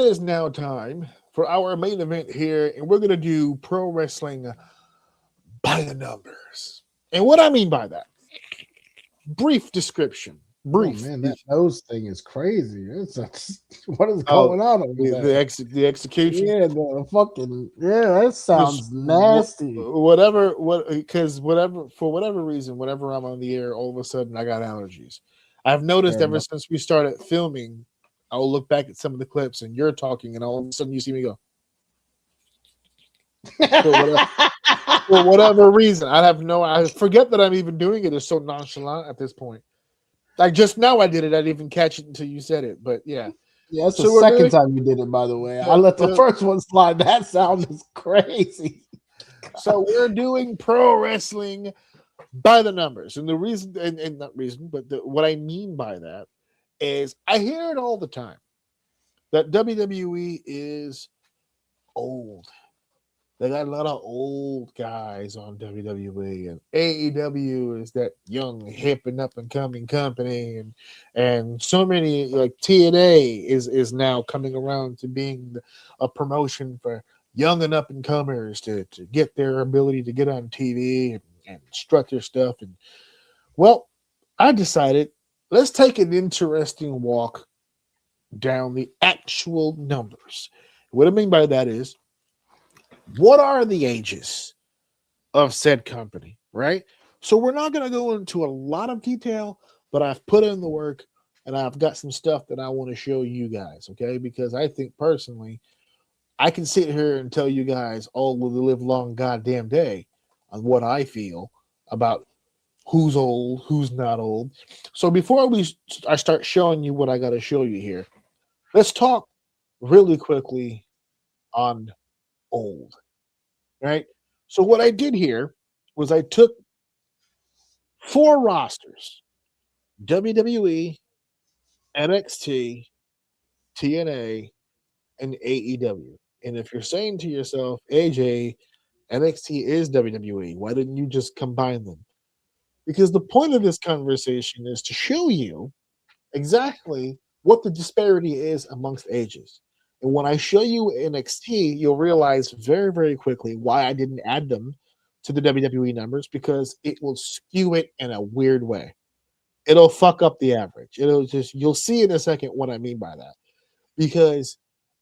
is now time for our main event here, and we're going to do pro wrestling by the numbers. And what I mean by that, brief description. Oh Brief. man, that nose thing is crazy. What is Oh, going on over there? the execution. Yeah, the fucking that Just sounds nasty. because whatever for whatever reason, whenever I'm on the air, all of a sudden I got allergies. I've noticed Fair ever enough. since we started filming, I'll look back at some of the clips and you're talking, and all of a sudden you see me go for whatever, for whatever reason. I forget that I'm even doing it. It's so nonchalant at this point. Like just now, I did it. I didn't even catch it until you said it. But yeah, Yeah, that's the so we're second doing. time you did it, by the way. I Uh, let the uh, first one slide. That sound is crazy. so we're doing pro wrestling by the numbers, and the reason, and not reason, but what I mean by that is I hear it all the time that WWE is old. They got a lot of old guys on WWE, and AEW is that young, hip, and up and coming company, and so many like TNA is now coming around to being a promotion for young and up and comers to get their ability to get on TV and strut their stuff. And well, I decided let's take an interesting walk down the actual numbers. What I mean by that is what are the ages of said company, right? So we're not going to go into a lot of detail, but I've put in the work and I've got some stuff that I want to show you guys, okay? Because I think personally, I can sit here and tell you guys all the live long goddamn day on what I feel about who's old, who's not old. So before I start showing you what I got to show you here, let's talk really quickly on old, right? So what I did here was I took 4 rosters: WWE, NXT, TNA, and AEW. And if you're saying to yourself, AJ, NXT is WWE, why didn't you just combine them? Because the point of this conversation is to show you exactly what the disparity is amongst ages. And when I show you NXT, you'll realize very, very quickly why I didn't add them to the WWE numbers, because it will skew it in a weird way. It'll fuck up the average. It'll just, you'll see in a second what I mean by that. Because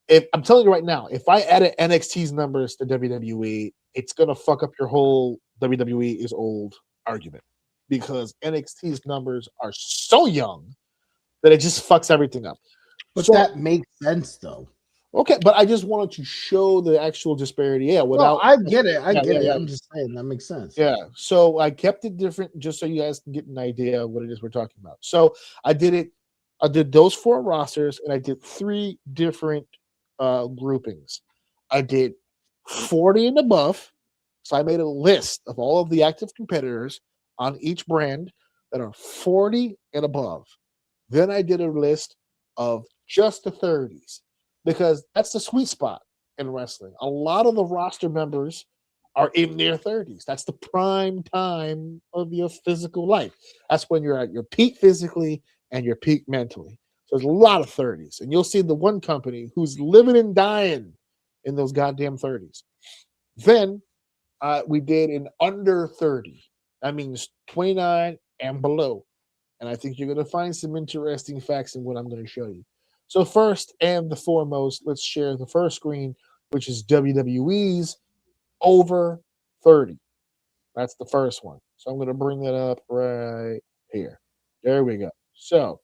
if I'm telling you right now, if I added NXT's numbers to WWE, it's gonna fuck up your whole WWE is old argument, because NXT's numbers are so young that it just fucks everything up. But So that makes sense, though. okay, but I just wanted to show the actual disparity. Yeah, No, without I get it. I yeah, get yeah, it. yeah, I'm just saying that makes sense. yeah. So I kept it different just so you guys can get an idea of what it is we're talking about. So I did it. I did those 4 rosters, and I did 3 different groupings. I did 40 and above. So I made a list of all of the active competitors on each brand that are 40 and above. Then I did a list of just the 30s, because that's the sweet spot in wrestling. A lot of the roster members are in their 30s. That's the prime time of your physical life. That's when you're at your peak physically and your peak mentally. So there's a lot of 30s. And you'll see the one company who's living and dying in those goddamn 30s. Then we did an under 30. That means 29 and below. And I think you're going to find some interesting facts in what I'm going to show you. So, first and the foremost, let's share the first screen, which is WWE's over 30. That's the first one. So, I'm going to bring that up right here. There we go. So,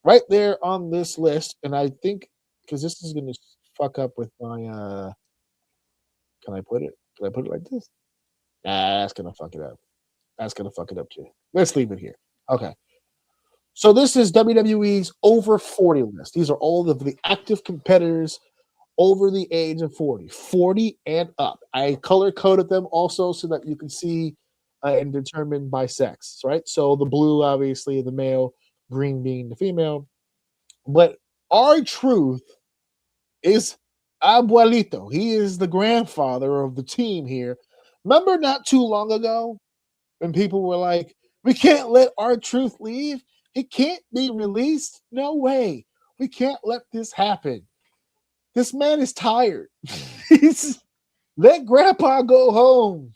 right there on this list, and I think because this is going to fuck up with my, can I put it? Can I put it like this? Nah, that's going to fuck it up. That's going to fuck it up too. Let's leave it here. Okay. So this is WWE's over 40 list. These are all of the active competitors over the age of 40, 40 and up. I color coded them also so that you can see and determine by sex, right? So the blue, obviously, the male, green being the female. But our truth is Abuelito. He is the grandfather of the team here. Remember not too long ago when people were like, we can't let our truth leave? It can't be released? No way. We can't let this happen. This man is tired. Let Grandpa go home.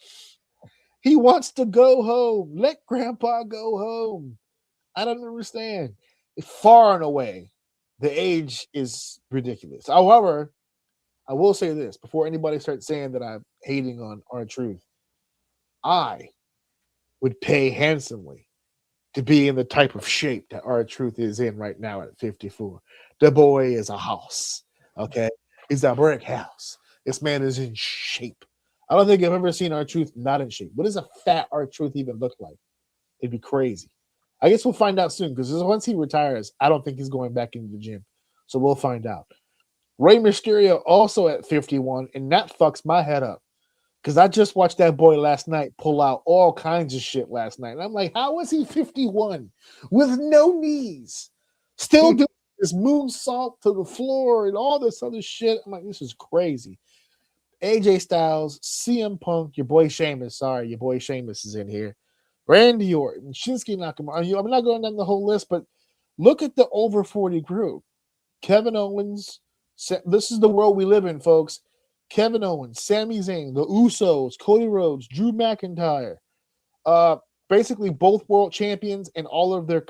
He wants to go home. Let Grandpa go home. I don't understand. Far and away, the age is ridiculous. However, I will say this before anybody starts saying that I'm hating on R-Truth. I would pay handsomely to be in the type of shape that R-Truth is in right now at 54. The boy is a house. Okay. He's a brick house. This man is in shape. I don't think I've ever seen R-Truth not in shape. What does a fat R-Truth even look like? It'd be crazy. I guess we'll find out soon because once he retires, I don't think he's going back into the gym. So we'll find out. Rey Mysterio also at 51, and that fucks my head up because I just watched that boy last night pull out all kinds of shit last night. And I'm like, how is he 51 with no knees? Still doing this moonsault to the floor and all this other shit. I'm like, this is crazy. AJ Styles, CM Punk, your boy Sheamus. Sorry, your boy Sheamus is in here. Randy Orton, Shinsuke Nakamura. I'm not going down the whole list, but look at the over 40 group. Kevin Owens. This is the world we live in, folks. Kevin Owens, Sami Zayn, the Usos, Cody Rhodes, Drew McIntyre. Basically, both world champions and all of their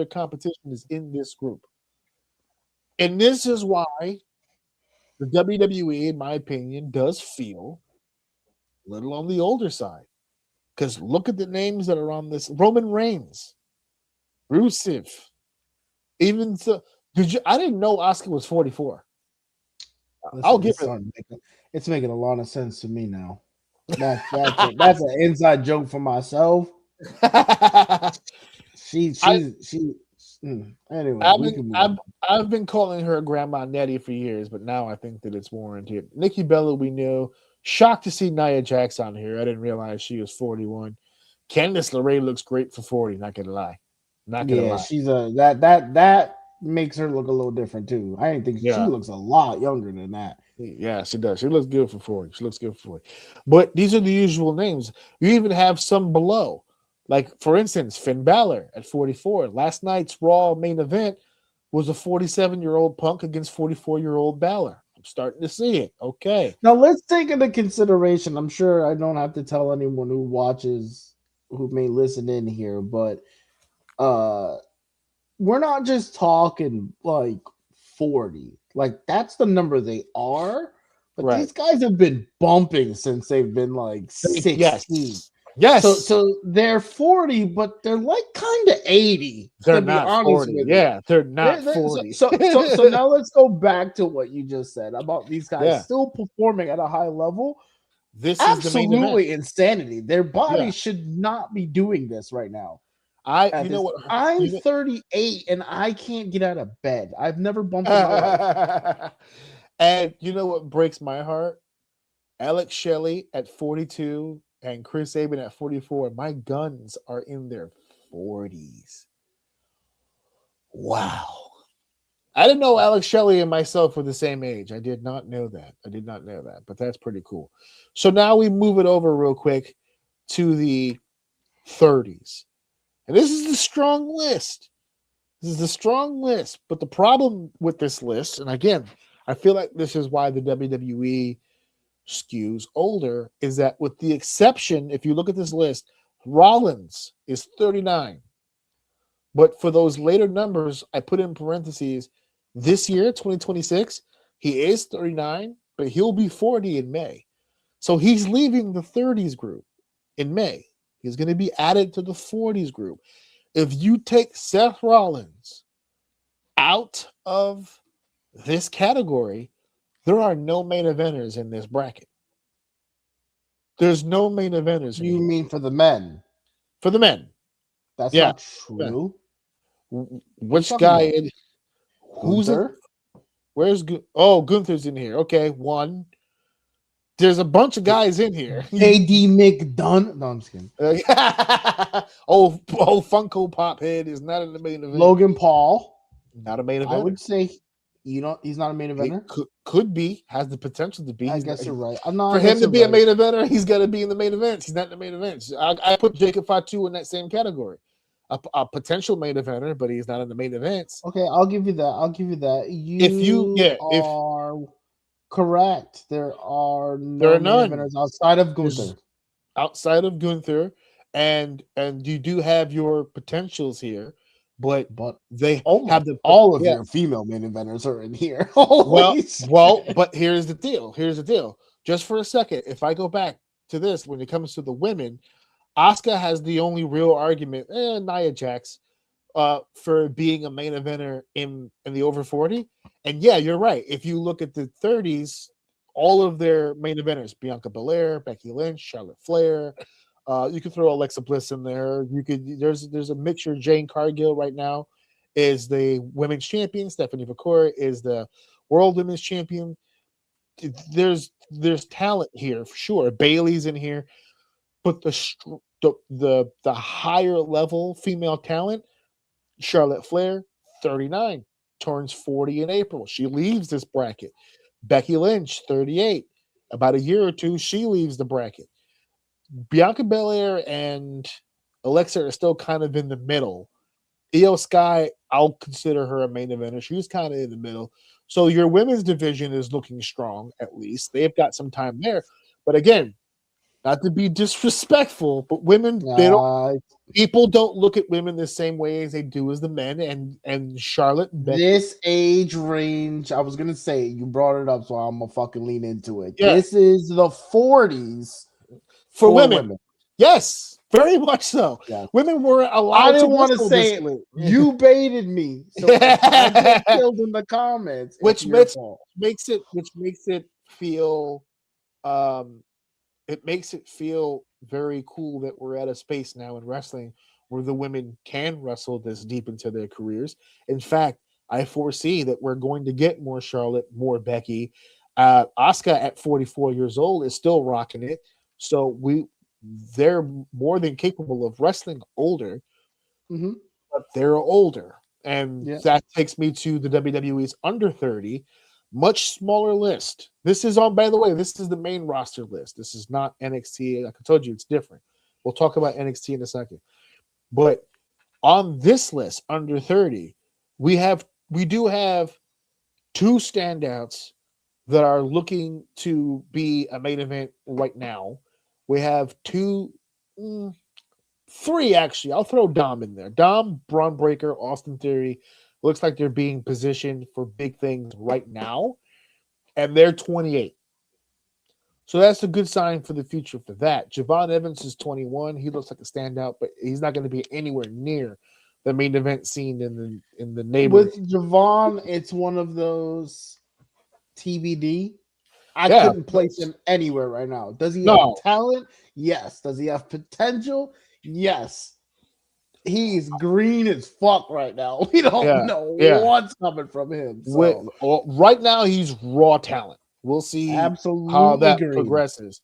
competition is in this group. And this is why the WWE, in my opinion, does feel a little on the older side. Because look at the names that are on this. Roman Reigns, Rusev, even so. I didn't know Asuka was 44. I'll give it. It's making a lot of sense to me now. That's an inside joke for myself. Anyway, I've been calling her Grandma Nettie for years, but now I think that it's warranted. Nikki Bella, we knew. Shocked to see Nia Jax on here. I didn't realize she was 41. Candice LeRae looks great for 40. Not gonna lie. She's that makes her look a little different too. I didn't think she looks a lot younger than that. Yeah, she does. She looks good for 40. But these are the usual names. You even have some below. Like, for instance, Finn Balor at 44. Last night's Raw main event was a 47-year-old Punk against 44-year-old Balor. I'm starting to see it. Okay. Now, let's take into consideration, I'm sure I don't have to tell anyone who watches, who may listen in here, but we're not just talking like 40. Like, that's the number they are. But these guys have been bumping since they've been like 16. Yes. So they're 40, but they're like kind of 80. They're not 40. Yeah, they're not 40. So now let's go back to what you just said about these guys still performing at a high level. This absolutely is insanity. Their bodies should not be doing this right now. I'm 38 and I can't get out of bed. I've never bumped in my life. And you know what breaks my heart? Alex Shelley at 42 and Chris Sabin at 44. My guns are in their 40s. Wow. I didn't know Alex Shelley and myself were the same age. I did not know that. But that's pretty cool. So now we move it over real quick to the 30s. And this is the strong list. But the problem with this list, and again, I feel like this is why the WWE skews older, is that with the exception, if you look at this list, Rollins is 39. But for those later numbers, I put in parentheses, this year, 2026, he is 39, but he'll be 40 in May. So he's leaving the 30s group in May. He's going to be added to the 40s group. If you take Seth Rollins out of this category, there are no main eventers in this bracket. There's no main eventers. You mean for the men? For the men. That's not true. Which guy? Who's it? Where's Gunther's in here? Okay, one. There's a bunch of guys in here. KD McDonough. No, I'm just kidding. Funko Pop Head is not in the main event. Logan Paul. Not a main event. I would say, he's not a main eventer. Could be. Has the potential to be. I guess you're right. For him to be a main eventer, he's got to be in the main event. He's not in the main event. I put Jacob Fatu in that same category. a potential main eventer, but he's not in the main events. Okay, I'll give you that. You are correct. There are no main eventers outside of Gunther. And you do have your potentials here, but they have all of your female main eventers are in here. But here's the deal. Just for a second, if I go back to this, when it comes to the women, Asuka has the only real argument, Nia Jax, for being a main eventer in the over 40. And yeah, you're right. If you look at the 30s, all of their main eventers, Bianca Belair, Becky Lynch, Charlotte Flair, you could throw Alexa Bliss in there. There's a mixture. Jane Cargill right now is the women's champion. Stephanie McCoy is the world women's champion. There's talent here for sure. Bailey's in here, but the higher level female talent, Charlotte Flair, 39, turns 40 in April. She leaves this bracket. Becky Lynch, 38. About a year or two, she leaves the bracket. Bianca Belair and Alexa are still kind of in the middle. Io Sky, I'll consider her a main eventer. She's kind of in the middle. So your women's division is looking strong, at least. They've got some time there. But again, not to be disrespectful, but women, people don't look at women the same way as they do as the men. And Charlotte, this age range, I was gonna say, you brought it up, so I'm gonna fucking lean into it. Yeah. This is the 40s for women. Yes, very much so. Yeah. Women were allowed. I didn't want to say it. You baited me, so I get killed in the comments. Which makes it feel. It makes it feel very cool that we're at a space now in wrestling where the women can wrestle this deep into their careers. In fact, I foresee that we're going to get more Charlotte, more Becky. Asuka at 44 years old is still rocking it. So they're more than capable of wrestling older, but they're older. And that takes me to the WWE's under 30. Much smaller list. This is by the way, this is the main roster list. This is not NXT. Like I told you, it's different. We'll talk about NXT in a second. But on this list, under 30, we do have two standouts that are looking to be a main event right now. We have three actually. I'll throw Dom in there. Dom, Braun Breaker, Austin Theory. Looks like they're being positioned for big things right now, and they're 28. So that's a good sign for the future for that. Javon Evans is 21. He looks like a standout, but he's not going to be anywhere near the main event scene in the neighborhood. With Javon, it's one of those TBD. I couldn't place him anywhere right now. Does he have talent? Yes. Does he have potential? Yes. He's green as fuck right now. We don't know what's coming from him. So. Right now, he's raw talent. We'll see how that progresses.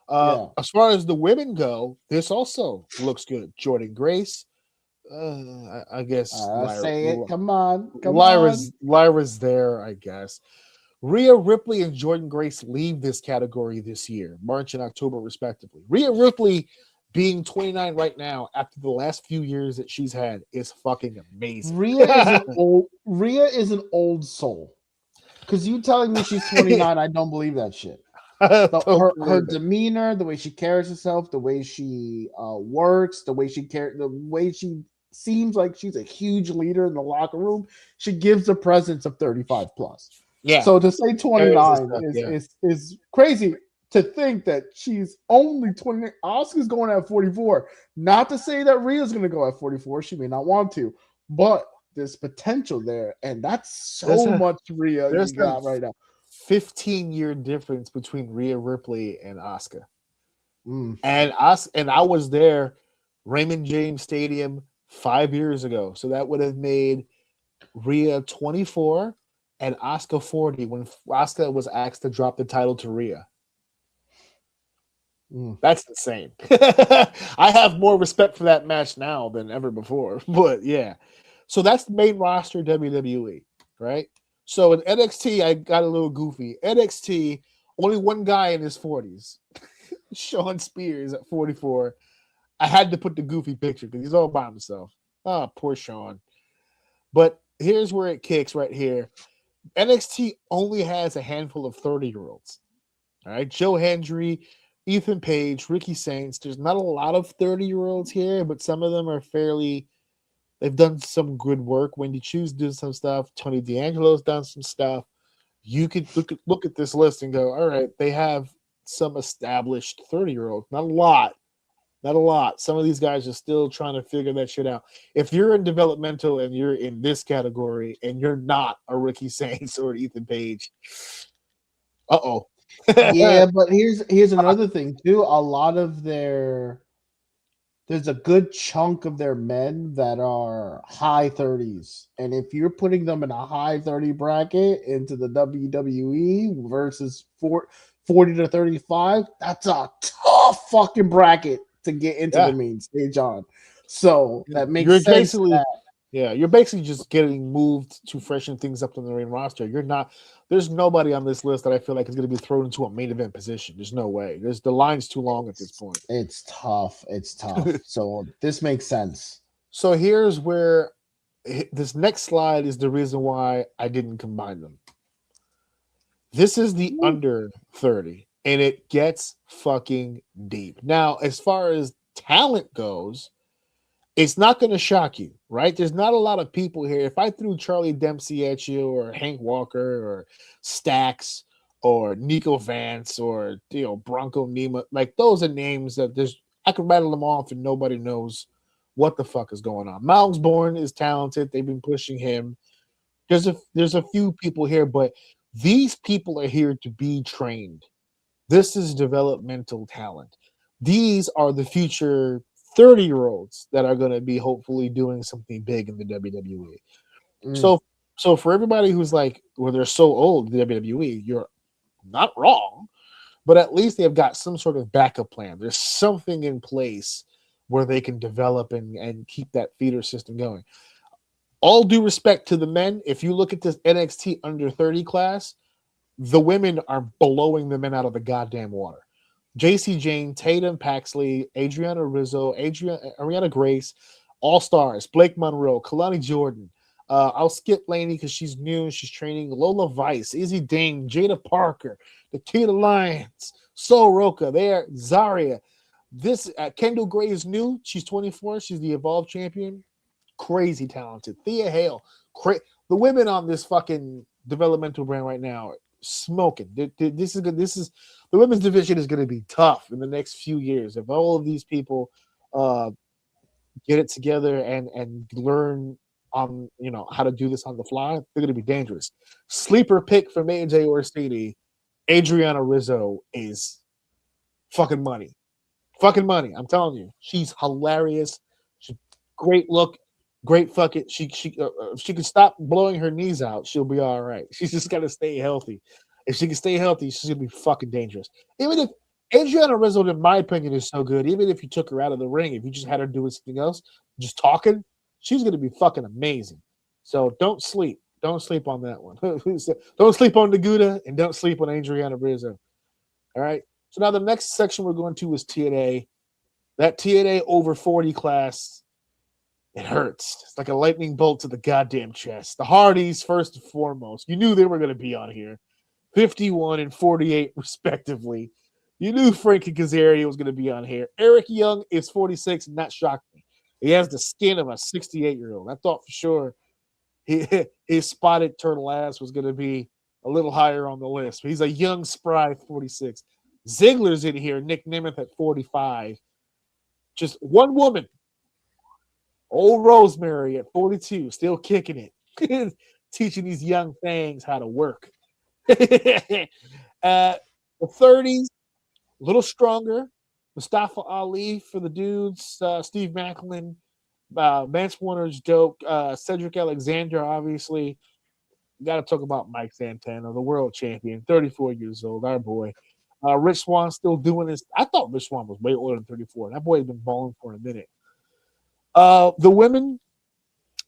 As far as the women go, this also looks good. Jordan Grace, I guess. Say it. Come on. Lyra's there, I guess. Rhea Ripley and Jordan Grace leave this category this year, March and October, respectively. Rhea Ripley, being 29 right now, after the last few years that she's had, is fucking amazing. Rhea is an old soul. Because you telling me she's 29, I don't believe that shit. Her demeanor, the way she carries herself, the way she works, the way she seems like she's a huge leader in the locker room. She gives a presence of 35 plus. Yeah. So to say 29 is crazy. To think that she's only 29. Asuka's going at 44. Not to say that Rhea's going to go at 44. She may not want to, but there's potential there, and that's so much Rhea you got right now. 15-year difference between Rhea Ripley and Asuka. And I was there, Raymond James Stadium 5 years ago, so that would have made Rhea 24 and Asuka 40 when Asuka was asked to drop the title to Rhea. That's insane. I have more respect for that match now than ever before. But yeah. So that's the main roster WWE, right? So in NXT, I got a little goofy. NXT, only one guy in his 40s. Sean Spears at 44. I had to put the goofy picture because he's all by himself. Ah, poor Sean. But here's where it kicks right here. NXT only has a handful of 30-year-olds. All right. Joe Hendry, Ethan Page, Ricky Saints. There's not a lot of 30-year-olds here, but some of them are fairly, they've done some good work. Wendy Chu's did some stuff. Tony D'Angelo's done some stuff. You could look at this list and go, all right, they have some established 30-year-olds. Not a lot. Not a lot. Some of these guys are still trying to figure that shit out. If you're in developmental and you're in this category and you're not a Ricky Saints or Ethan Page, uh-oh. Yeah, but here's another thing too. A lot of there's a good chunk of their men that are high 30s. And if you're putting them in a high 30 bracket into the WWE versus 40 to 35, that's a tough fucking bracket to get into the Yeah. main stage on. So that You're makes sense. basically you're basically just getting moved to freshen things up on the main roster. You're not there's nobody on this list that I feel like is going to be thrown into a main event position. There's no way. There's the line's too long at this point. It's tough. It's tough. So this makes sense. So here's where this next slide is the reason why I didn't combine them. This is the under 30, and it gets fucking deep. Now, as far as talent goes, it's not going to shock you, right? There's not a lot of people here. If I threw Charlie Dempsey at you, or Hank Walker, or Stax, or Nico Vance, or Bronco Nima, like those are names that I could rattle them off and nobody knows what the fuck is going on. Miles Bourne is talented. They've been pushing him. There's a few people here, but these people are here to be trained. This is developmental talent. These are the future 30-year-olds that are going to be hopefully doing something big in the WWE. So for everybody who's like, well, they're so old, the WWE, you're not wrong, but at least they've got some sort of backup plan. There's something in place where they can develop and keep that feeder system going. All due respect to the men, if you look at this NXT under 30 class, the women are blowing the men out of the goddamn water. JC Jane, Tatum Paxley, Adriana Rizzo, Ariana Grace, All Stars, Blake Monroe, Kalani Jordan. I'll skip Laney because she's new. She's training. Lola Vice, Izzy Dane, Jada Parker, Nikita Lyons, Sol Roca, there, Zaria. This Kendall Gray is new. She's 24. She's the Evolve champion. Crazy talented. Thea Hale. The women on this fucking developmental brand right now are smoking. This is good. This is the women's division is going to be tough in the next few years if all of these people get it together and learn on how to do this on the fly. They're going to be dangerous. Sleeper pick for AJ Orsini. Adriana Rizzo is fucking money. Fucking money. I'm telling you, she's hilarious. She's great look. Great fucking she can stop blowing her knees out, she'll be all right. She's just got to stay healthy. If she can stay healthy, she's gonna be fucking dangerous. Even if Adriana Rizzo, in my opinion, is so good, even if you took her out of the ring, if you just had her doing something else, just talking, she's gonna be fucking amazing. So don't sleep on that one. Don't sleep on Naguda and don't sleep on Adriana Rizzo. All right. So now the next section we're going to is TNA. That TNA over 40 class. It hurts. It's like a lightning bolt to the goddamn chest. The Hardys, first and foremost. You knew they were going to be on here. 51 and 48, respectively. You knew Frankie Kazarian was going to be on here. Eric Young is 46, and that shocked me. He has the skin of a 68-year-old. I thought for sure his spotted turtle ass was going to be a little higher on the list. But he's a young, spry 46. Ziggler's in here. Nick Nemeth at 45. Just one woman. Old Rosemary at 42, still kicking it, teaching these young things how to work. The 30s, a little stronger. Mustafa Ali for the dudes. Steve Macklin, Vance Warner's dope. Cedric Alexander, obviously. Got to talk about Mike Santana, the world champion, 34 years old, our boy. Rich Swann still doing this. I thought Rich Swann was way older than 34. That boy has been balling for a minute. The women,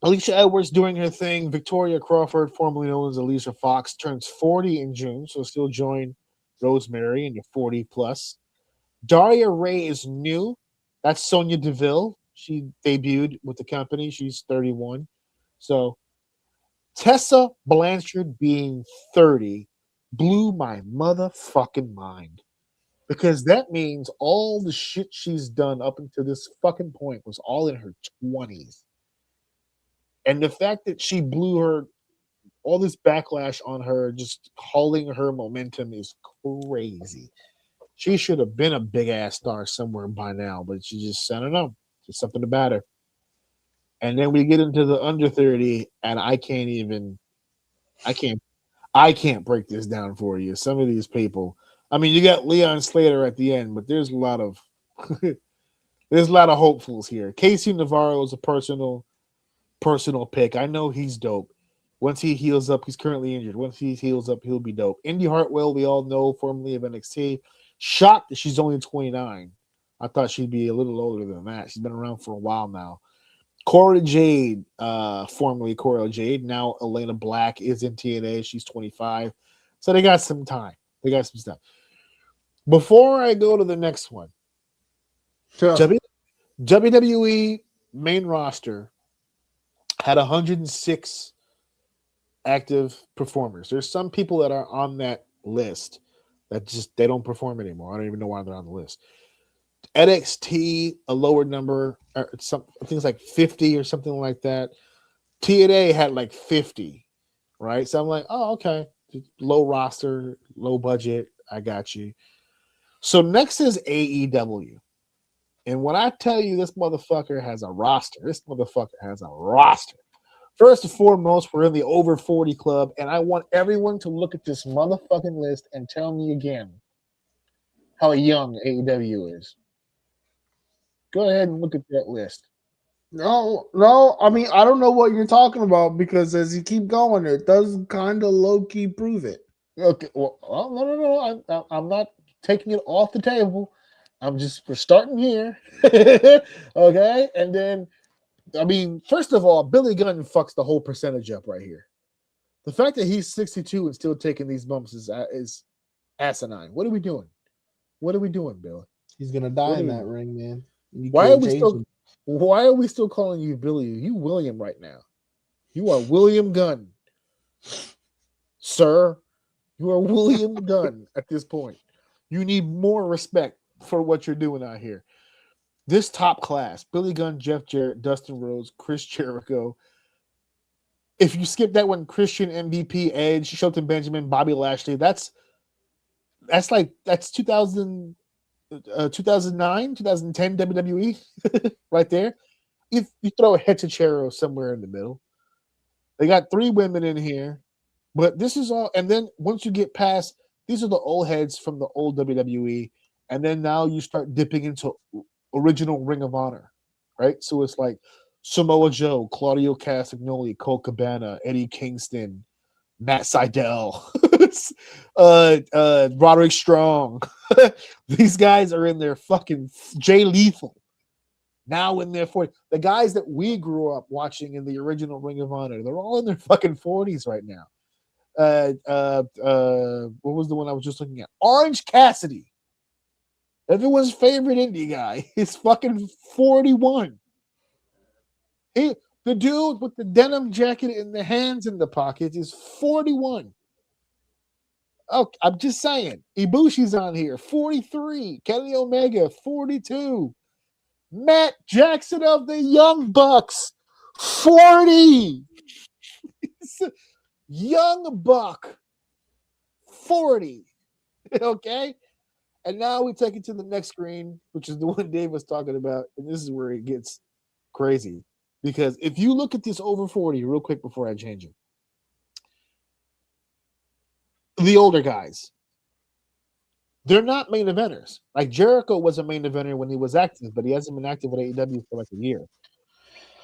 Alicia Edwards doing her thing. Victoria Crawford, formerly known as Alicia Fox, turns 40 in June, so still join Rosemary in the 40 plus. Daria Ray is new. That's Sonya Deville. She debuted with the company. She's 31. So Tessa Blanchard being 30 blew my motherfucking mind because that means all the shit she's done up until this fucking point was all in her 20s. And the fact that she blew her all this backlash on her, just calling her momentum is crazy. She should have been a big ass star somewhere by now, but she just, I don't know, just something about her. And then we get into the under 30, and I can't even, I can't, I can't break this down for you. Some of these people, I mean, you got Leon Slater at the end, but there's a lot of, there's a lot of hopefuls here. Casey Navarro is a personal pick. I know he's dope. Once he heals up, he's currently injured. Once he heals up, he'll be dope. Indy Hartwell, we all know, formerly of NXT. Shocked that she's only 29. I thought she'd be a little older than that. She's been around for a while now. Cora Jade, formerly Cora Jade, now Elena Black is in TNA. She's 25. So they got some time. They got some stuff. Before I go to the next one, Sure. WWE main roster had 106 active performers. There's some people that are on that list that just they don't perform anymore. I don't even know why they're on the list. NXT, a lower number, or some things like 50 or something like that. TNA had like 50, right? So I'm like, oh, okay. Low roster, low budget. I got you. So next is AEW. And when I tell you this motherfucker has a roster, this motherfucker has a roster. First and foremost, we're in the over 40 club, and I want everyone to look at this motherfucking list and tell me again how young AEW is. Go ahead and look at that list. No. I mean, I don't know what you're talking about because as you keep going, it does kind of low key prove it. Okay, well, no. I'm not taking it off the table. We're starting here. Okay, and then, I mean, first of all, Billy Gunn fucks the whole percentage up right here. The fact that he's 62 and still taking these bumps is asinine. What are we doing? What are we doing, Billy? He's gonna die in that ring, man. You Why are can't we change still? him. Why are we still calling you Billy? You William right now. You are William Gunn, sir. You are William Gunn at this point. You need more respect for what you're doing out here. This top class: Billy Gunn, Jeff Jarrett, Dustin Rhodes, Chris Jericho. If you skip that one, Christian, MVP, Edge, Shelton Benjamin, Bobby Lashley. That's 2000. 2009, 2010 WWE right there. You throw a Hechicero somewhere in the middle. They got 3 women in here, but this is all. And then once you get past, these are the old heads from the old WWE, and then now you start dipping into original Ring of Honor, right? So it's like Samoa Joe, Claudio Castagnoli, Cole Cabana, Eddie Kingston, Matt Seidel, Roderick Strong. These guys are in their fucking Jay Lethal. Now in their 40s. The guys that we grew up watching in the original Ring of Honor, they're all in their fucking 40s right now. What was the one I was just looking at? Orange Cassidy. Everyone's favorite indie guy is fucking 41. The dude with the denim jacket and the hands in the pockets is 41. Oh, I'm just saying. Ibushi's on here, 43. Kenny Omega, 42. Matt Jackson of the Young Bucks, 40. Young Buck, 40. Okay? And now we take it to the next screen, which is the one Dave was talking about. And this is where it gets crazy. Because if you look at this over 40 real quick before I change it, the older guys, they're not main eventers. Like Jericho was a main eventer when he was active, but he hasn't been active with AEW for like a year.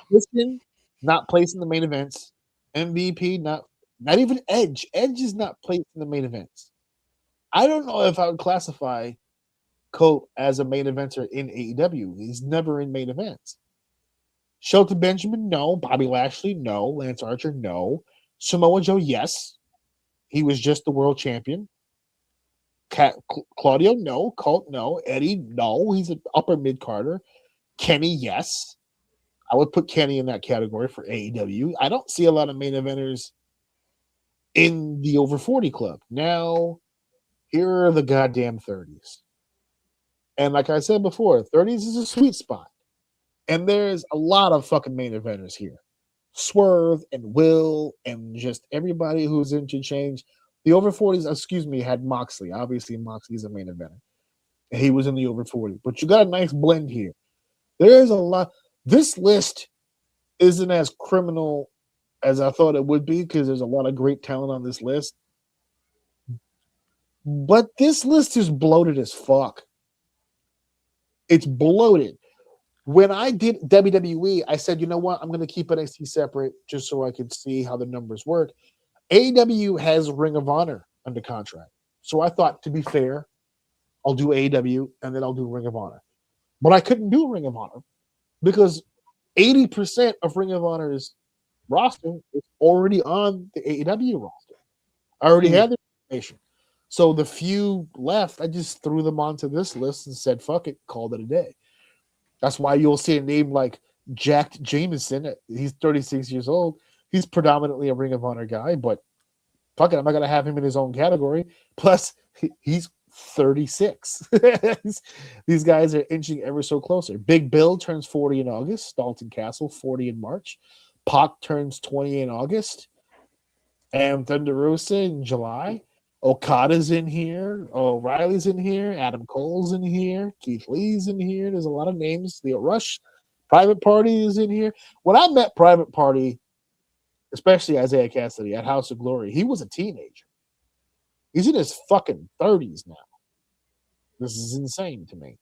Christian, not placed in the main events. MVP, not even Edge. Edge is not placed in the main events. I don't know if I would classify Colt as a main eventer in AEW. He's never in main events. Shelton Benjamin, no. Bobby Lashley, no. Lance Archer, no. Samoa Joe, yes. He was just the world champion. Claudio, no. Colt, no. Eddie, no. He's an upper mid-carder. Kenny, yes. I would put Kenny in that category for AEW. I don't see a lot of main eventers in the over 40 club. Now, here are the goddamn 30s. And like I said before, 30s is a sweet spot. And there's a lot of fucking main eventers here. Swerve and Will and just everybody who's interchanged. The over 40s, excuse me, had Moxley. Obviously, Moxley's a main eventer. He was in the over 40. But you got a nice blend here. There's a lot. This list isn't as criminal as I thought it would be because there's a lot of great talent on this list. But this list is bloated as fuck. It's bloated. When I did WWE, I said, you know what? I'm going to keep NXT separate just so I can see how the numbers work. AEW has Ring of Honor under contract. So I thought, to be fair, I'll do AEW and then I'll do Ring of Honor. But I couldn't do Ring of Honor because 80% of Ring of Honor's roster is already on the AEW roster. I already had the information. So the few left, I just threw them onto this list and said, fuck it, called it a day. That's why you'll see a name like Jack Jameson. He's 36 years old. He's predominantly a Ring of Honor guy, but fuck it, I'm not going to have him in his own category. Plus, he's 36. These guys are inching ever so closer. Big Bill turns 40 in August. Dalton Castle, 40 in March. Pac turns 20 in August. And Thunder Rosa in July. Okada's in here. O'Reilly's in here. Adam Cole's in here. Keith Lee's in here. There's a lot of names. Leo Rush. Private Party is in here. When I met Private Party, especially Isaiah Cassidy at House of Glory, he was a teenager. He's in his fucking 30s now. This is insane to me.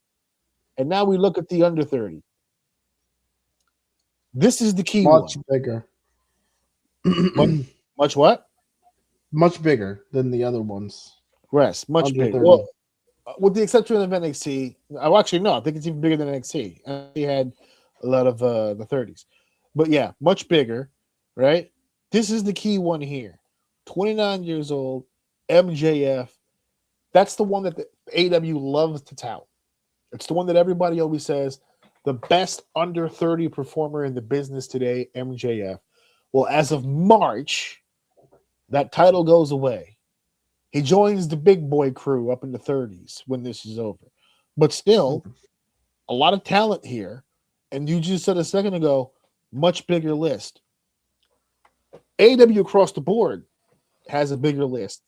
And now we look at the under 30. This is the key Much one. Bigger. Much what? Much bigger than the other ones. Much Under bigger. 30. Well, with the exception of NXT, actually, no, I think it's even bigger than NXT. He had a lot of the 30s. But yeah, much bigger, right? This is the key one here. 29 years old, MJF. That's the one that the AEW loves to tout. It's the one that everybody always says, the best under 30 performer in the business today, MJF. Well, as of March, that title goes away. He joins the big boy crew up in the 30s when this is over. But still, a lot of talent here. And you just said a second ago, much bigger list. AEW across the board has a bigger list.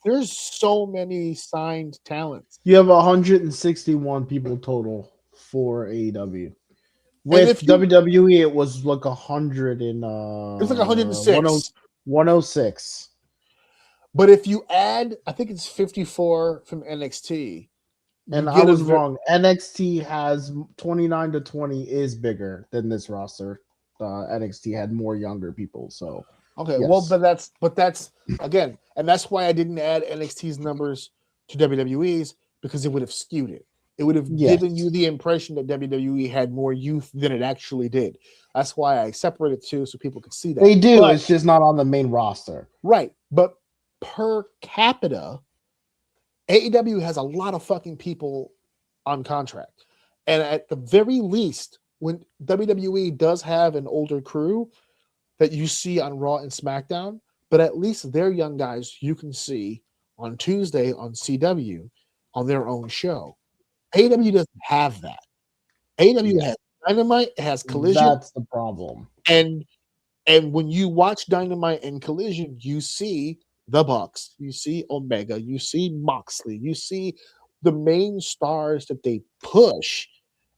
There's so many signed talents. You have 161 people total for AEW. With WWE, it was like 100 and it's like 106. 106. But if you add, I think it's 54 from NXT. And I was wrong. NXT has 29 to 20 is bigger than this roster. NXT had more younger people. So okay, yes. Well, but that's again, and that's why I didn't add NXT's numbers to WWE's because it would have skewed it. It would have given you the impression that WWE had more youth than it actually did. That's why I separated two so people could see that. They do. But, it's just not on the main roster. Right. But per capita, AEW has a lot of fucking people on contract. And at the very least, when WWE does have an older crew that you see on Raw and SmackDown, but at least they're young guys you can see on Tuesday on CW on their own show. AEW doesn't have that. AEW has Dynamite, it has Collision. That's the problem. And when you watch Dynamite and Collision, you see the Bucks, you see Omega, you see Moxley, you see the main stars that they push.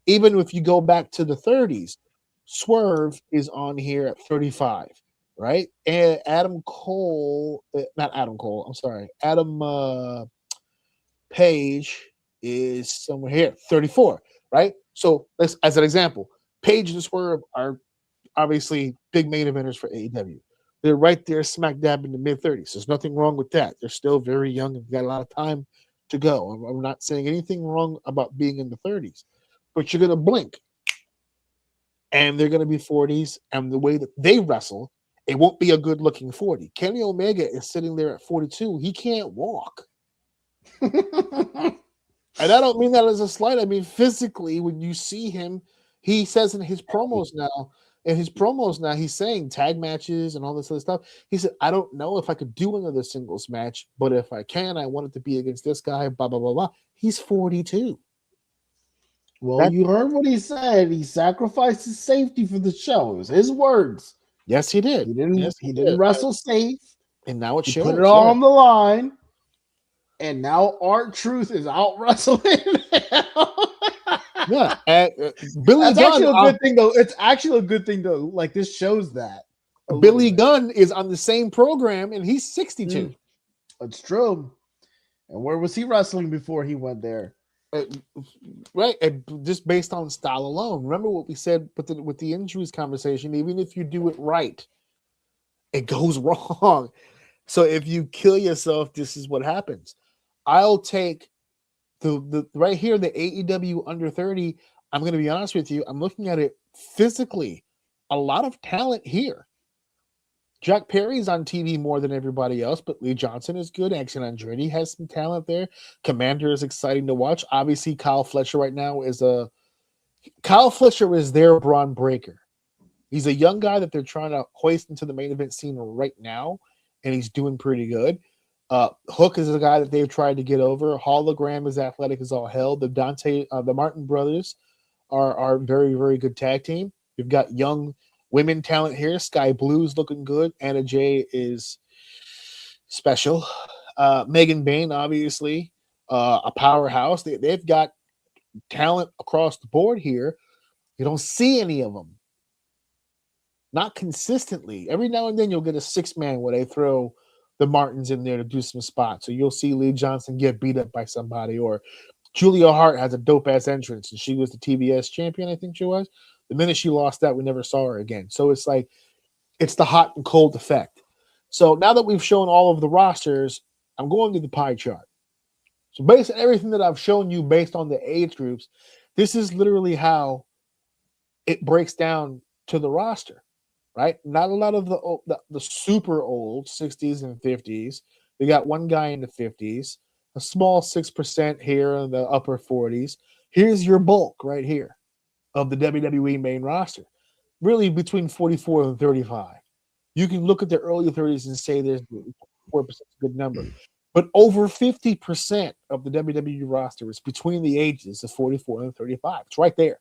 Even if you go back to the 30s, Swerve is on here at 35, right? And Adam Page is somewhere here, 34, right? So let's, as an example, Page and Swerve are obviously big main eventers for AEW. They're right there smack dab in the mid-30s. There's nothing wrong with that. They're still very young and got a lot of time to go. I'm not saying anything wrong about being in the 30s, but you're going to blink and they're going to be 40s. And the way that they wrestle, it won't be a good-looking 40. Kenny Omega is sitting there at 42. He can't walk. And I don't mean that as a slight. I mean, physically, when you see him, He says in his promos now, he's saying tag matches and all this other stuff. He said, I don't know if I could do another singles match, but if I can, I want it to be against this guy, blah, blah, blah, blah. He's 42. Well, That, you heard what he said. He sacrificed his safety for the show. It was his words. yes, he did. He didn't. Yes, He didn't wrestle safe. And now it He shows. put it all on the line. And now R-Truth is out wrestling. Yeah, Billy That's Gunn. actually a good thing, though. It's actually a good thing, though. Like, this shows that. Billy Gunn is on the same program, and he's 62. It's true. And where was he wrestling before he went there? Right, and just based on style alone. Remember what we said with the injuries conversation. Even if you do it right, it goes wrong. So if you kill yourself, this is what happens. I'll take the right here, the AEW under 30. I'm going to be honest with you. I'm looking at it physically. A lot of talent here. Jack Perry's on TV more than everybody else, but Lee Johnson is good. Action Andretti has some talent there. Commander is exciting to watch. Obviously, Kyle Fletcher right now is their Braun Breaker. He's a young guy that they're trying to hoist into the main event scene right now, and he's doing pretty good. Hook is a guy that they've tried to get over. Hologram is athletic as all hell. The Martin brothers are very, very good tag team. You've got young women talent here. Sky Blue's looking good. Anna Jay is special. Megan Bain, obviously, a powerhouse. They've got talent across the board here. You don't see any of them. Not consistently. Every now and then you'll get a 6-man where they throw the Martins in there to do some spots. So you'll see Lee Johnson get beat up by somebody, or Julia Hart has a dope-ass entrance, and she was the TBS champion, I think she was. The minute she lost that, we never saw her again. So it's like, it's the hot and cold effect. So now that we've shown all of the rosters, I'm going to the pie chart. So based on everything that I've shown you based on the age groups, this is literally how it breaks down to the roster, right? Not a lot of the super old 60s and 50s. We got one guy in the 50s, a small 6% here in the upper 40s. Here's your bulk right here of the WWE main roster, really between 44 and 35. You can look at the early 30s and say there's 4% a good number, but over 50% of the WWE roster is between the ages of 44 and 35. It's right there,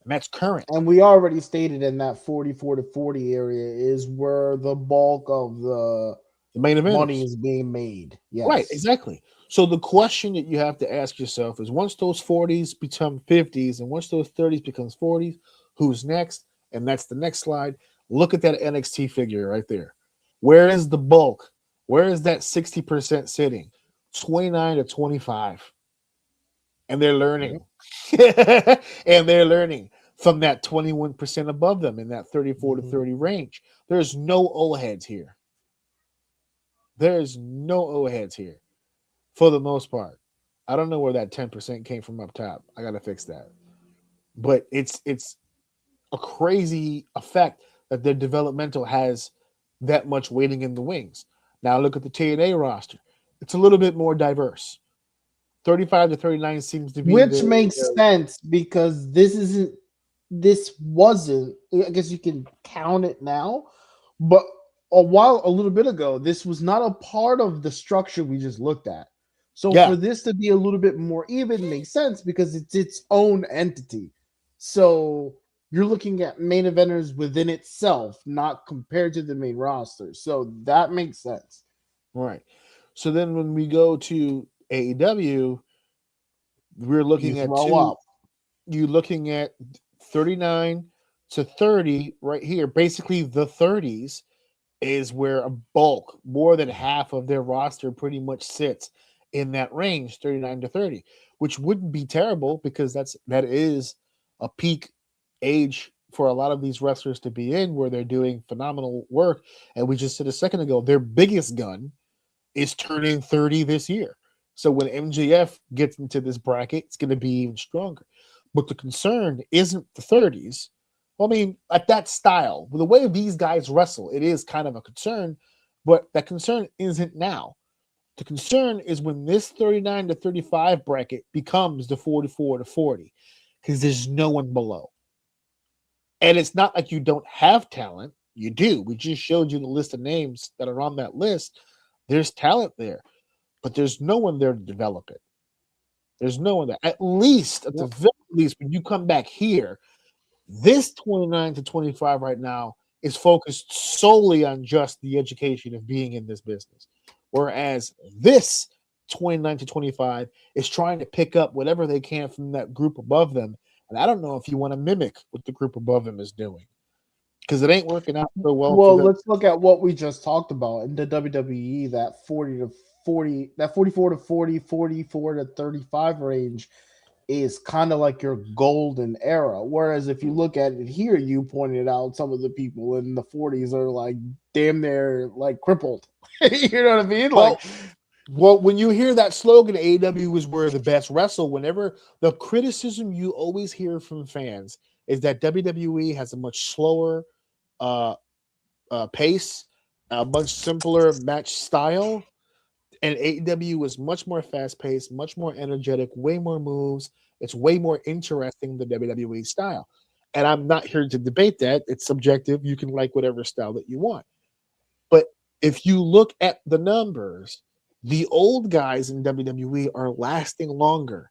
and that's current. And we already stated in that 44 to 40 area is where the bulk of the main event money is being made. Yes. Right, exactly. So the question that you have to ask yourself is, once those 40s become 50s and once those 30s becomes 40s, who's next? And that's the next slide. Look at that NXT figure right there. Where is the bulk? Where is that 60% sitting? 29 to 25. And they're learning. And they're learning from that 21% above them in that 34 to 30 range. There's no old heads here. There's no old heads here. For the most part. I don't know where that 10% came from up top. I got to fix that. But it's a crazy effect that their developmental has that much waiting in the wings. Now look at the TNA roster. It's a little bit more diverse. 35 to 39 seems to be, which makes sense, because this wasn't, I guess you can count it now, but a little bit ago, this was not a part of the structure we just looked at. So for this to be a little bit more even makes sense, because it's its own entity. So you're looking at main eventers within itself, not compared to the main roster. So that makes sense. Right. So then when we go to AEW, we're looking you're looking at 39 to 30 right here. Basically, the 30s is where a bulk, more than half of their roster pretty much sits in that range, 39 to 30, which wouldn't be terrible, because that is a peak age for a lot of these wrestlers to be in, where they're doing phenomenal work. And we just said a second ago, their biggest gun is turning 30 this year. So when MJF gets into this bracket, it's going to be even stronger. But the concern isn't the 30s. I mean, at that style, the way these guys wrestle, it is kind of a concern, but that concern isn't now. The concern is when this 39 to 35 bracket becomes the 44 to 40, because there's no one below. And it's not like you don't have talent. You do. We just showed you the list of names that are on that list. There's talent there, but there's no one there to develop it. There's no one there. At least, at the very least, when you come back here, this 29 to 25 right now is focused solely on just the education of being in this business. Whereas this 29 to 25 is trying to pick up whatever they can from that group above them. And I don't know if you want to mimic what the group above them is doing because it ain't working out so well for Well, them. let's look at what we just talked about in the WWE. That 44 to 40, 44 to 35 range is kind of like your golden era. Whereas if you look at it here, you pointed out some of the people in the 40s are like damn near like crippled. You know what I mean? Like, well, when you hear that slogan, AEW is where the best wrestle. Whenever the criticism you always hear from fans is that WWE has a much slower uh, pace, a much simpler match style, and AEW is much more fast paced, much more energetic, way more moves. It's way more interesting than WWE style. And I'm not here to debate that. It's subjective. You can like whatever style that you want. But if you look at the numbers, the old guys in WWE are lasting longer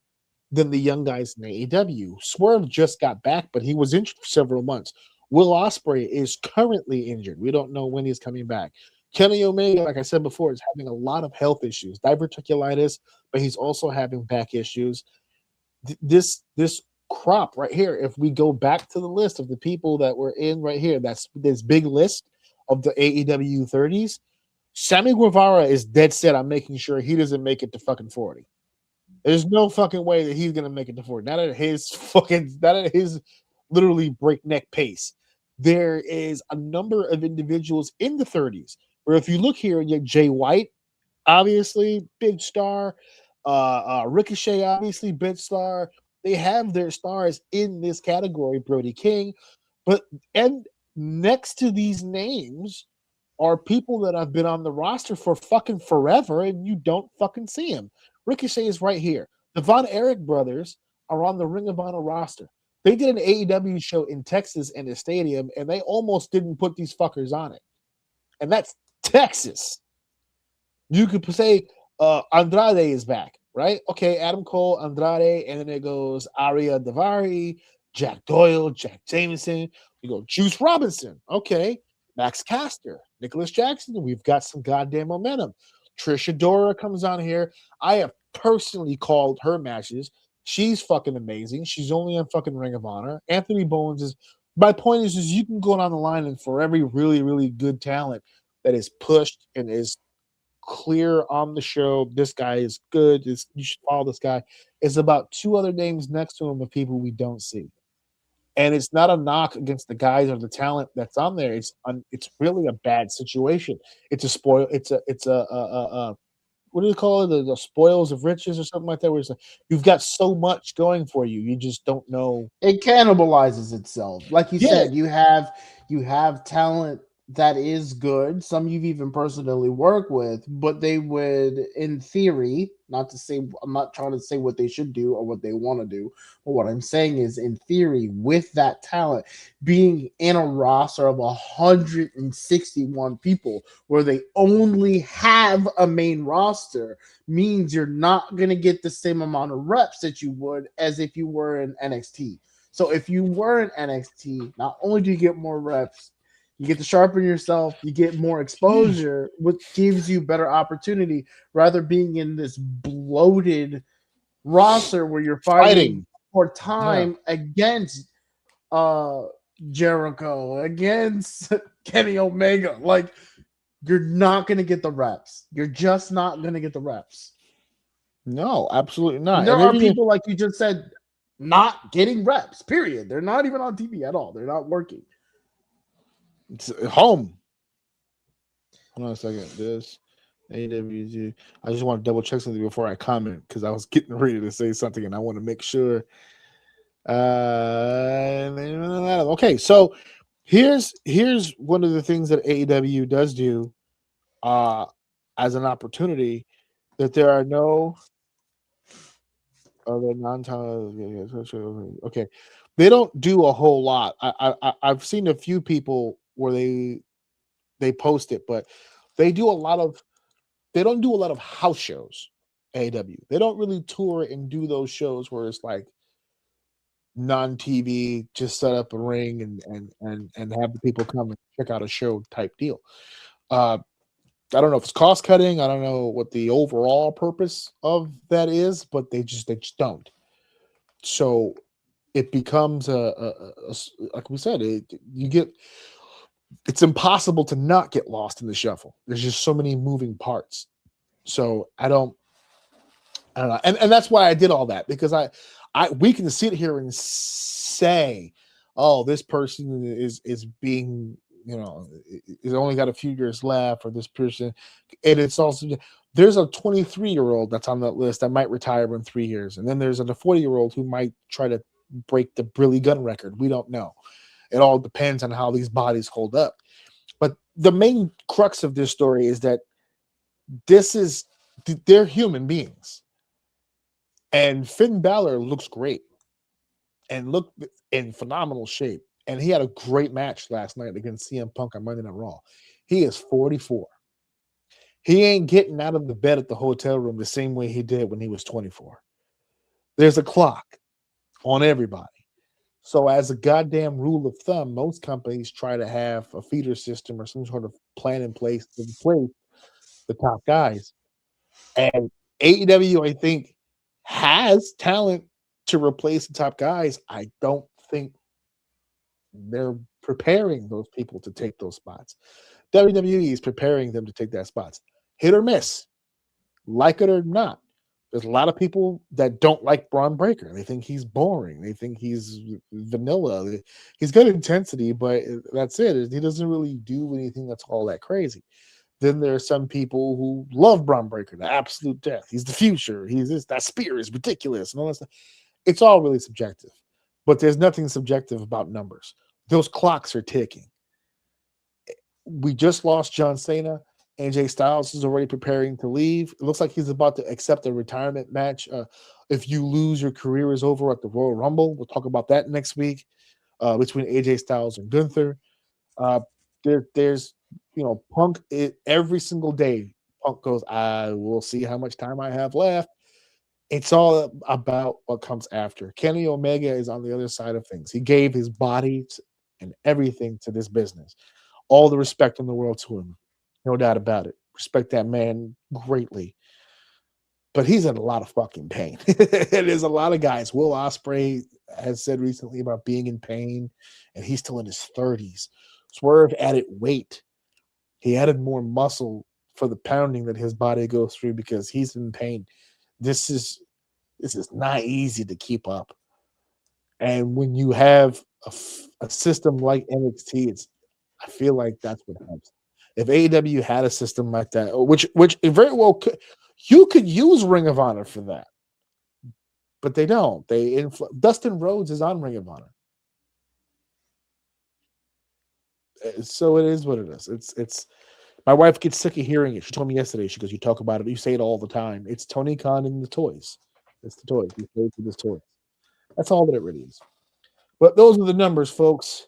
than the young guys in AEW. Swerve just got back, but he was injured for several months. Will Ospreay is currently injured. We don't know when he's coming back. Kenny Omega, like I said before, is having a lot of health issues, diverticulitis, but he's also having back issues. This crop right here, if we go back to the list of the people that were in right here, that's this big list of the AEW 30s. Sammy Guevara is dead set on making sure he doesn't make it to fucking 40. There's no fucking way that he's gonna make it to 40. Not at his literally breakneck pace. There is a number of individuals in the 30s where if you look here, you have Jay White, obviously, big star. Ricochet, obviously, big star. They have their stars in this category, Brody King. But and next to these names are people that have been on the roster for fucking forever and you don't fucking see them. Ricochet is right here. The Von Erich brothers are on the Ring of Honor roster. They did an AEW show in Texas in a stadium and they almost didn't put these fuckers on it. And that's Texas. You could say Andrade is back, right? Okay, Adam Cole, Andrade, and then it goes Aria Davari, Jack Doyle, Jack Jameson. We go Juice Robinson. Okay, Max Caster, Nicholas Jackson. We've got some goddamn momentum. Trisha Dora comes on here. I have personally called her matches. She's fucking amazing. She's only on fucking Ring of Honor. Anthony Bowens is. My point is you can go down the line and for every really, really good talent that is pushed and is clear on the show. This guy is good. You should follow this guy. It's about two other names next to him of people we don't see. And it's not a knock against the guys or the talent that's on there. It's really a bad situation. It's a spoil. It's a what do you call it? The spoils of riches or something like that. Where it's like, you've got so much going for you, you just don't know. it cannibalizes itself. Like you Yeah, said, you have talent that is good. Some you've even personally worked with, but they would, in theory, not to say I'm not trying to say what they should do or what they want to do, but what I'm saying is, in theory, with that talent being in a roster of 161 people where they only have a main roster means you're not going to get the same amount of reps that you would as if you were in NXT. So if you were in NXT, not only do you get more reps, you get to sharpen yourself, you get more exposure, which gives you better opportunity rather being in this bloated roster where you're fighting for time against Jericho, against Kenny Omega. Like, you're not going to get the reps. You're just not going to get the reps. No, absolutely not. And there are people, like you just said, not getting reps, period. They're not even on TV at all. They're not working. It's home. Hold on a second. This AWG. I just want to double check something before I comment because I was getting ready to say something and I want to make sure. Okay, so here's one of the things that AEW does do as an opportunity, that there are no Other okay, they don't do a whole lot. I've seen a few people where they post it, but they do a lot of they don't do a lot of house shows. AW, they don't really tour and do those shows where it's like non-TV, just set up a ring and have the people come and check out a show type deal. Uh, I don't know if it's cost cutting. I don't know what the overall purpose of that is, but they just don't. So it becomes like we said, you get it's impossible to not get lost in the shuffle. There's just so many moving parts. So I don't know, and that's why I did all that, because we can sit here and say, oh, this person is being, is only got a few years left, or this person, and it's also there's a 23-year-old that's on that list that might retire in 3 years, and then there's a 40-year-old who might try to break the Billy Gunn record. We don't know. It all depends on how these bodies hold up. But the main crux of this story is that they're human beings. And Finn Balor looks great and looked in phenomenal shape. And he had a great match last night against CM Punk on Monday Night Raw. He is 44. He ain't getting out of the bed at the hotel room the same way he did when he was 24. There's a clock on everybody. So as a goddamn rule of thumb, most companies try to have a feeder system or some sort of plan in place to replace the top guys. And AEW, I think, has talent to replace the top guys. I don't think they're preparing those people to take those spots. WWE is preparing them to take that spots. Hit or miss, like it or not. There's a lot of people that don't like Braun Breaker. They think he's boring. They think he's vanilla. He's got intensity, but that's it. He doesn't really do anything that's all that crazy. Then there are some people who love Braun Breaker, the absolute death. He's the future. He's this. That spear is ridiculous, and all that stuff. It's all really subjective, but there's nothing subjective about numbers. Those clocks are ticking. We just lost John Cena. AJ Styles is already preparing to leave. It looks like he's about to accept a retirement match. If you lose, your career is over at the Royal Rumble. We'll talk about that next week between AJ Styles and Gunther. There's Punk. Every single day, Punk goes, I will see how much time I have left. It's all about what comes after. Kenny Omega is on the other side of things. He gave his body and everything to this business. All the respect in the world to him. No doubt about it. Respect that man greatly. But he's in a lot of fucking pain. There's a lot of guys. Will Ospreay has said recently about being in pain, and he's still in his 30s. Swerve added weight. He added more muscle for the pounding that his body goes through because he's in pain. This is not easy to keep up. And when you have a system like NXT, I feel like that's what helps. If AEW had a system like that, which it very well could, you could use Ring of Honor for that, but they don't. Dustin Rhodes is on Ring of Honor, so it is what it is. It's. My wife gets sick of hearing it. She told me yesterday. She goes, "You talk about it. You say it all the time. It's Tony Khan and the toys. It's the toys. You play with the toys. That's all that it really is." But those are the numbers, folks.